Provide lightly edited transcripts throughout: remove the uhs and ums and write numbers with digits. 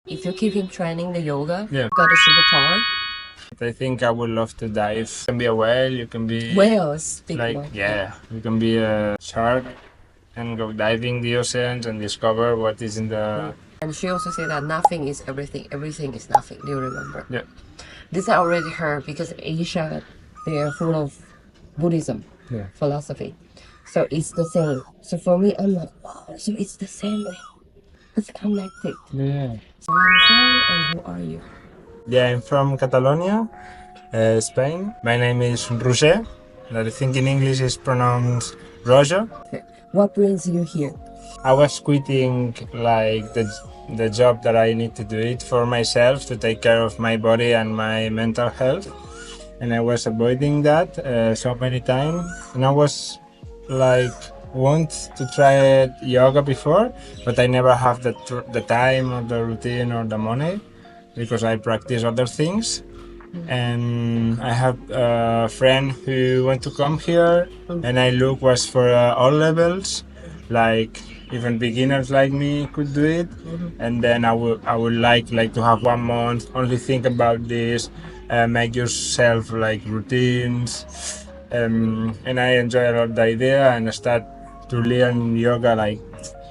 if you keep him training the yoga, Yeah. you got a superpower. I think I would love to dive. You can be a whale, you can be Whales, big like, one. yeah, you can be a shark and go diving the oceans and discover what is in the... And she also said that nothing is everything, everything is nothing. Do you remember? Yeah. This I already heard because Asia, they are full of Buddhism, Yeah. philosophy. So it's the same. So for me, I'm like, wow, so it's the same. It's connected. Yeah. So where are you from and who are you? Yeah, I'm from Catalonia, Spain. My name is Roger. That I think in English is pronounced Roger. Okay. What brings you here? I was quitting like the job that I need to do it for myself to take care of my body and my mental health. And I was avoiding that so many times. And I was like want to try yoga before, but I never have the time or the routine or the money because I practice other things. And I have a friend who want to come here, and I look was for all levels, like even beginners like me could do it. And then I would like to have 1 month only think about this, make yourself like routines, and I enjoy a lot the idea and start to learn yoga like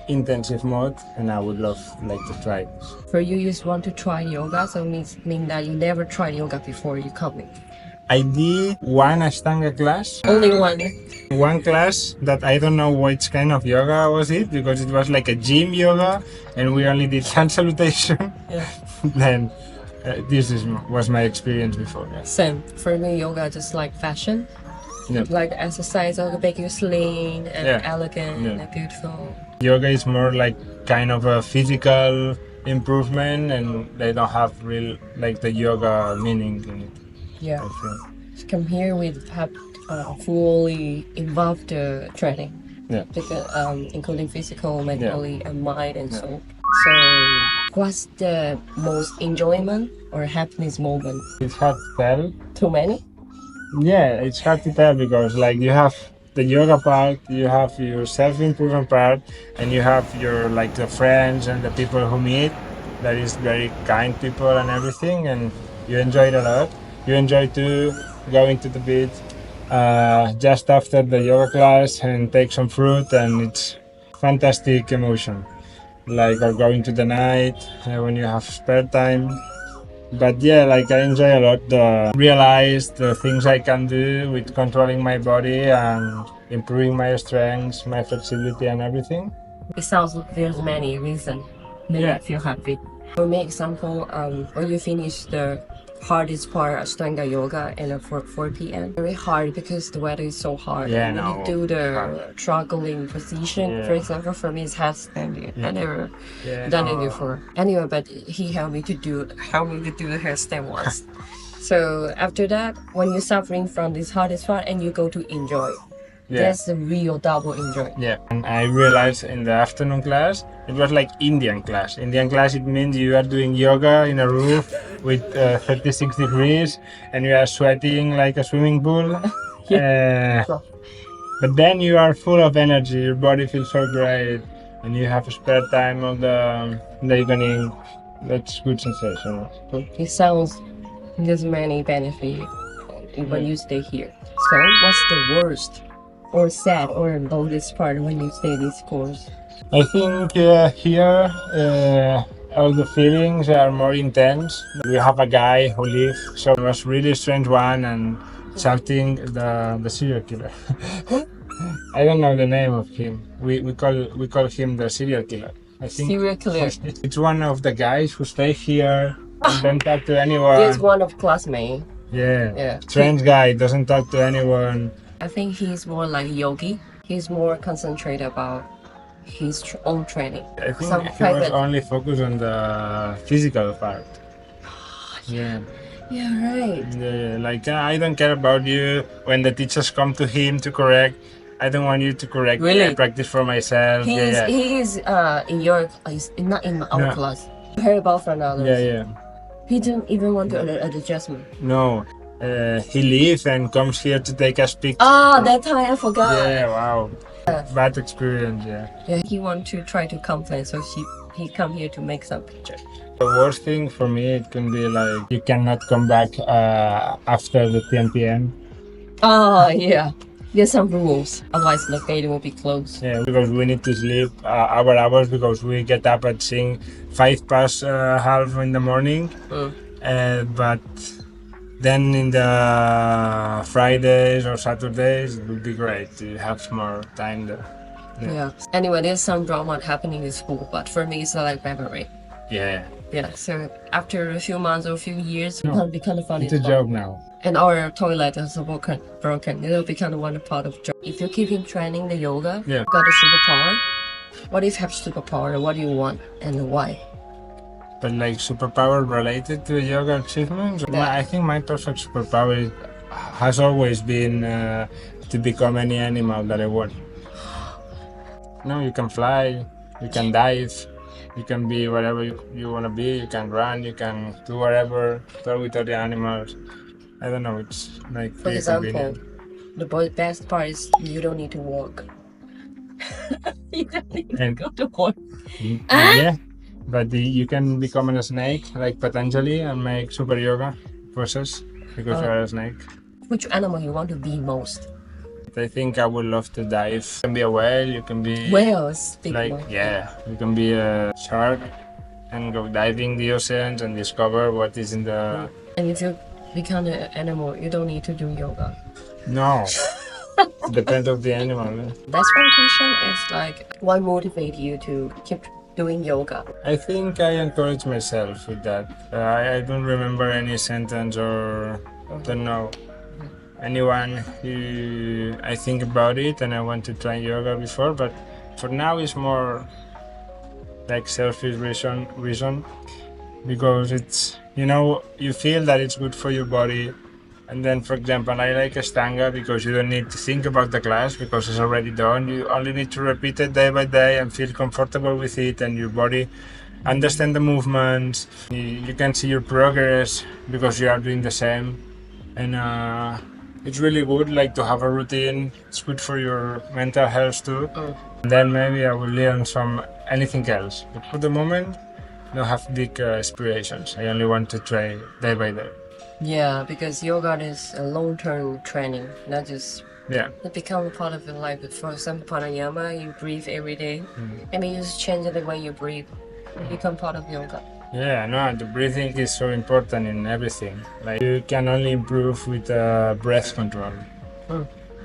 intensive mode, and I would love like to try this. For you, you just want to try yoga, so mean that you never tried yoga before you coming. I did one Ashtanga class. Only one. One class that I don't know which kind of yoga was it, because it was like a gym yoga and we only did hand salutation. Yeah. Then was my experience before. Yeah. Same. For me, yoga just like fashion. Yeah. Like exercise will make you slim and Yeah. elegant Yeah. and beautiful. Yoga is more like kind of a physical improvement, and they don't have real like the yoga meaning in it. Yeah. I feel. Come here with have fully involved training. Yeah. Because, including physical, mentally, and mind and Yeah. soul. So, what's the most enjoyment or happiness moment? It's hard to tell. Too many? Yeah, it's hard to tell because like you have the yoga part, you have your self-improvement part, and you have your like the friends and the people who meet. That is very kind people and everything, and you enjoy it a lot. You enjoy to going to the beach just after the yoga class and take some fruit, and it's fantastic emotion. Like or going to the night when you have spare time. But yeah, like I enjoy a lot the realize the things I can do with controlling my body and improving my strengths, my flexibility and everything. It sounds like there's many reasons that Yeah. you feel happy. For me, example, when you finish the hardest part Ashtanga yoga and at 4 p.m. Very hard because the weather is so hard. Yeah, and when no. you do the struggling position, Yeah. for example, for me it's handstanding. I never Yeah, done it before. Anyway, but he helped me to do the handstand once. So after that, when you're suffering from this hardest part and you go to enjoy, Yeah. that's the real double enjoy. Yeah, and I realized in the afternoon class, it was like Indian class. Indian class, it means you are doing yoga in a room with 36 degrees and you are sweating like a swimming pool. But then you are full of energy, your body feels so great, and you have a spare time on the evening. That's good sensation. It sounds there's many benefits when you stay here. So what's the worst or sad or longest part when you stay this course? I think here all the feelings are more intense. We have a guy who lives, so it was really strange one and shouting the serial killer. I don't know the name of him. We call him the serial killer. I think Serial killer. it's one of the guys who stay here and don't talk to anyone. There's one of classmate. Yeah. Strange guy, doesn't talk to anyone. I think he's more like yogi. He's more concentrated about his own training. I think Some he was private. only focused on the physical part. Yeah. Yeah, right. Yeah, like I don't care about you when the teachers come to him to correct. I don't want you to correct me. Really? I practice for myself. He is in your he's not in our Yeah. class. I heard about from others. Yeah. He didn't even want to adjustment. No, he leaves and comes here to take a picture. Ah, that time I forgot. Yeah, wow. Bad experience, yeah. Yeah, he want to try to complain, so he come here to make some picture. The worst thing for me, it can be like you cannot come back after the 10 p.m. Oh, yeah. There's some rules. Otherwise, the gate will be closed. Yeah, because we need to sleep our hours because we get up at 5 past half in the morning. But then in the Fridays or Saturdays, it would be great to have more time there. Yeah. Anyway, there's some drama happening in school, but for me, it's like memory. Yeah. Yeah, so after a few months or a few years, it'll be kind of funny. It's a joke now. And our toilet is broken. It'll be kind of one part of joke. If you keep him training the yoga, Yeah. you got a superpower. What if you have superpower? What do you want and why? But like superpower related to yoga achievements? Yeah. I think my perfect superpower has always been to become any animal that I want. No, you can fly, you can dive, you can be whatever you want to be, you can run, you can do whatever, talk with other animals. I don't know, it's like For example, convenient. the best part is you don't need to walk. You don't need to And- go to work. Yeah, but you can become a snake like Patanjali and make super yoga poses because you're a snake. Which animal you want to be most? I think I would love to dive. You can be a whale, you can be Whales. Big like, one. yeah, you can be a shark and go diving the oceans and discover what is in the... And if you become an animal, you don't need to do yoga. No, depends of the animal. That's one question is like, what motivates you to keep doing yoga? I think I encourage myself with that. I don't remember any sentence or don't know anyone who I think about it and I want to try yoga before, but for now it's more like selfish reason because it's, you know, you feel that it's good for your body. And then, for example, I like Ashtanga because you don't need to think about the class because it's already done. You only need to repeat it day by day and feel comfortable with it, and your body understand the movements. You can see your progress because you are doing the same. And it's really good, like, to have a routine. It's good for your mental health too. And then maybe I will learn anything else. But for the moment, I don't have big aspirations. I only want to try day by day. Yeah, because yoga is a long-term training, not just Yeah. it become a part of your life. For example, pranayama, you breathe every day. I mean, you just change the way you breathe. It become part of yoga. Yeah, no, the breathing is so important in everything. Like, you can only improve with breath control.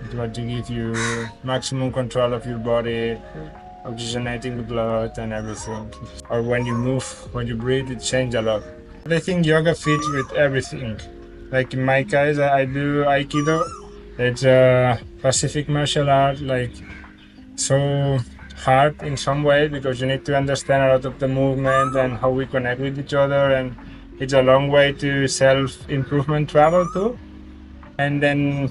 It's what to give you maximum control of your body, oxygenating the blood and everything. Or when you move, when you breathe, it changes a lot. I think yoga fits with everything. Like in my case, I do Aikido. It's a Pacific martial art, like so hard in some way because you need to understand a lot of the movement and how we connect with each other, and it's a long way to self-improvement travel too. And then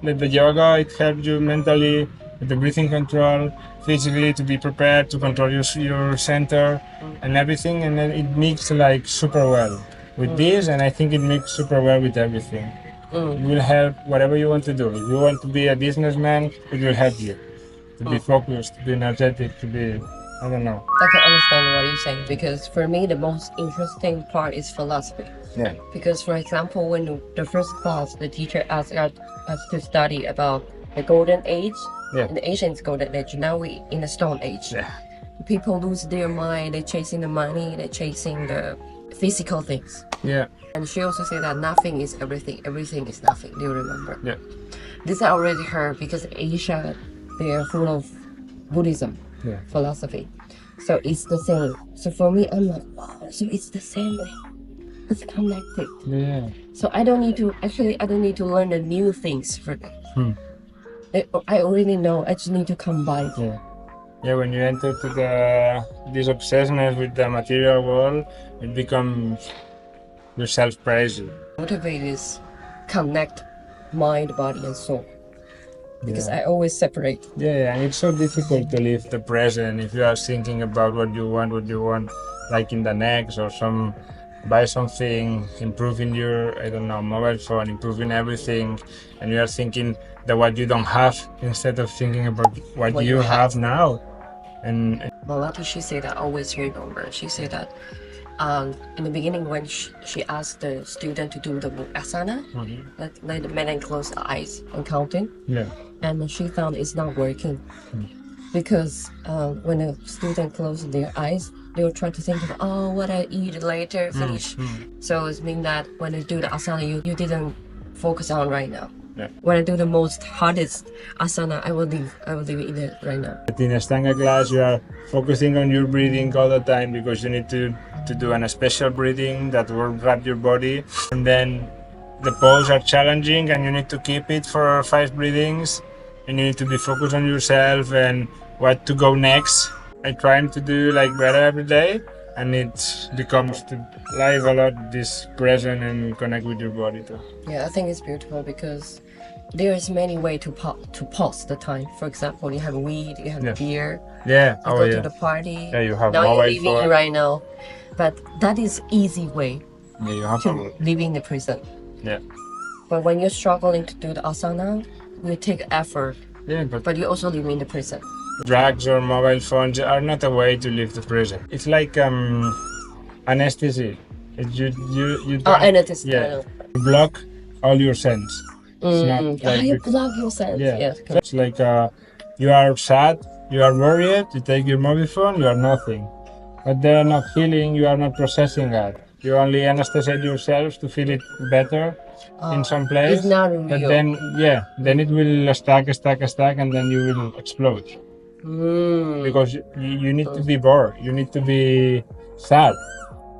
with the yoga, it helps you mentally with the breathing control, physically to be prepared to control your center and everything, and then it mixes like super well with this, and I think it mixes super well with everything. It will help whatever you want to do. If you want to be a businessman, it will help you to be focused, to be energetic, to be, I don't know. I can understand what you're saying because for me, the most interesting part is philosophy. Yeah. Because, for example, when the first class, the teacher asked us to study about the golden age, Yeah. the ancient golden age. Now we in the stone age. Yeah. People lose their mind. They're chasing the money. They're chasing the physical things. Yeah. And she also said that nothing is everything. Everything is nothing. Do you remember? Yeah. This I already heard because Asia, they are full of Buddhism, Yeah. philosophy. So it's the same. So for me, I'm like, wow, so it's the same way. It's connected. Yeah. So I don't need to learn the new things for them. I already know. I just need to combine. Yeah. Yeah, when you enter to this obsession with the material world, it becomes your self-praising. Motivate is connect mind, body, and soul. Because I always separate. Yeah, and it's so difficult to live the present if you are thinking about what you want, like in the next or buy something, improving your, I don't know, mobile phone, improving everything, and you are thinking that what you don't have instead of thinking about what you have now. And Malati, she said that always remember. She said that in the beginning when she asked the student to do the asana, let the man close the eyes and counting. Yeah. And she found it's not working because when a student closes their eyes, they will try to think of, oh, what I eat later, finish. So it means that when you do the asana, you didn't focus on right now. Yeah. When I do the most hardest asana, I will leave it there right now. But in Ashtanga class, you are focusing on your breathing all the time because you need to do a special breathing that will wrap your body. And then the pose are challenging and you need to keep it for 5 breathings. And you need to be focused on yourself and what to go next. I try to do like better every day, and it becomes to live a lot this present and connect with your body too. Yeah, I think it's beautiful because there is many ways to pause the time. For example, you have weed, you have beer, Yeah. you go to the party. Yeah, you have now mobile you're living phone. right now, but that is easy way Yeah, you have to live in the present. Yeah. But when you're struggling to do the asana, you take effort, Yeah, but you also live in the present. drugs or mobile phones are not a way to live the present. It's like anesthesia. You And it is you block all your sense. It's not like you block your sense. Yeah. Yes, It's like you are sad, you are worried, you take your mobile phone, you are nothing. But they are not feeling, you are not processing that. You only anesthetize yourself to feel it better in some place. It's not real. But then it will stuck, and then you will explode. Because you need to be bored, you need to be sad.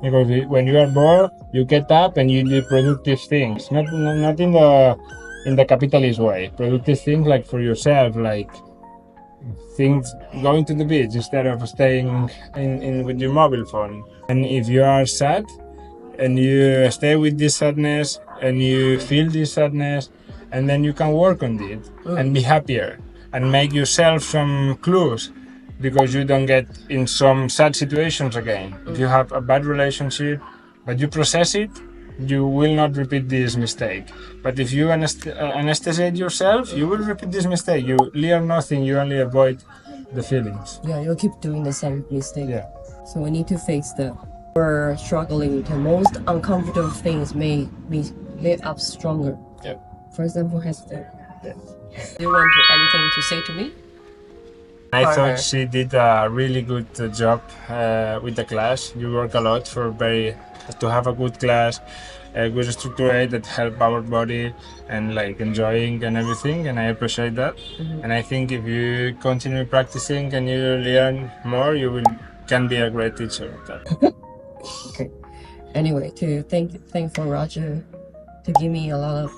Because when you are bored, you get up and you do productive things. Not in the capitalist way. Productive things like for yourself, like things going to the beach instead of staying in with your mobile phone. And if you are sad and you stay with this sadness and you feel this sadness, and then you can work on it and be happier and make yourself some clues, because you don't get in some sad situations again. If you have a bad relationship but you process it, you will not repeat this mistake. But if you anesthetize yourself, you will repeat this mistake. You learn nothing, you only avoid the feelings. Yeah, you'll keep doing the same mistake. Yeah. So we need to face we're struggling. The most uncomfortable things may us stronger. Yeah. For example, Hester. Yeah. Do you want anything to say to me? I thought she did a really good job with the class. You work a lot to have a good class, a good structure that help our body and like enjoying and everything, and I appreciate that. And I think if you continue practicing and you learn more, you can be a great teacher. Okay. Anyway, thank for Roger to give me a lot of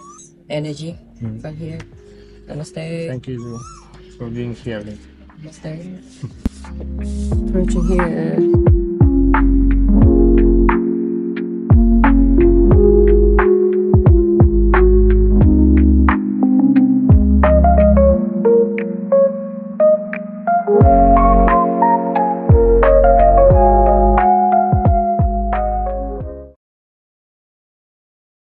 energy from here. Namaste. Thank you for being here. Namaste. Approaching here.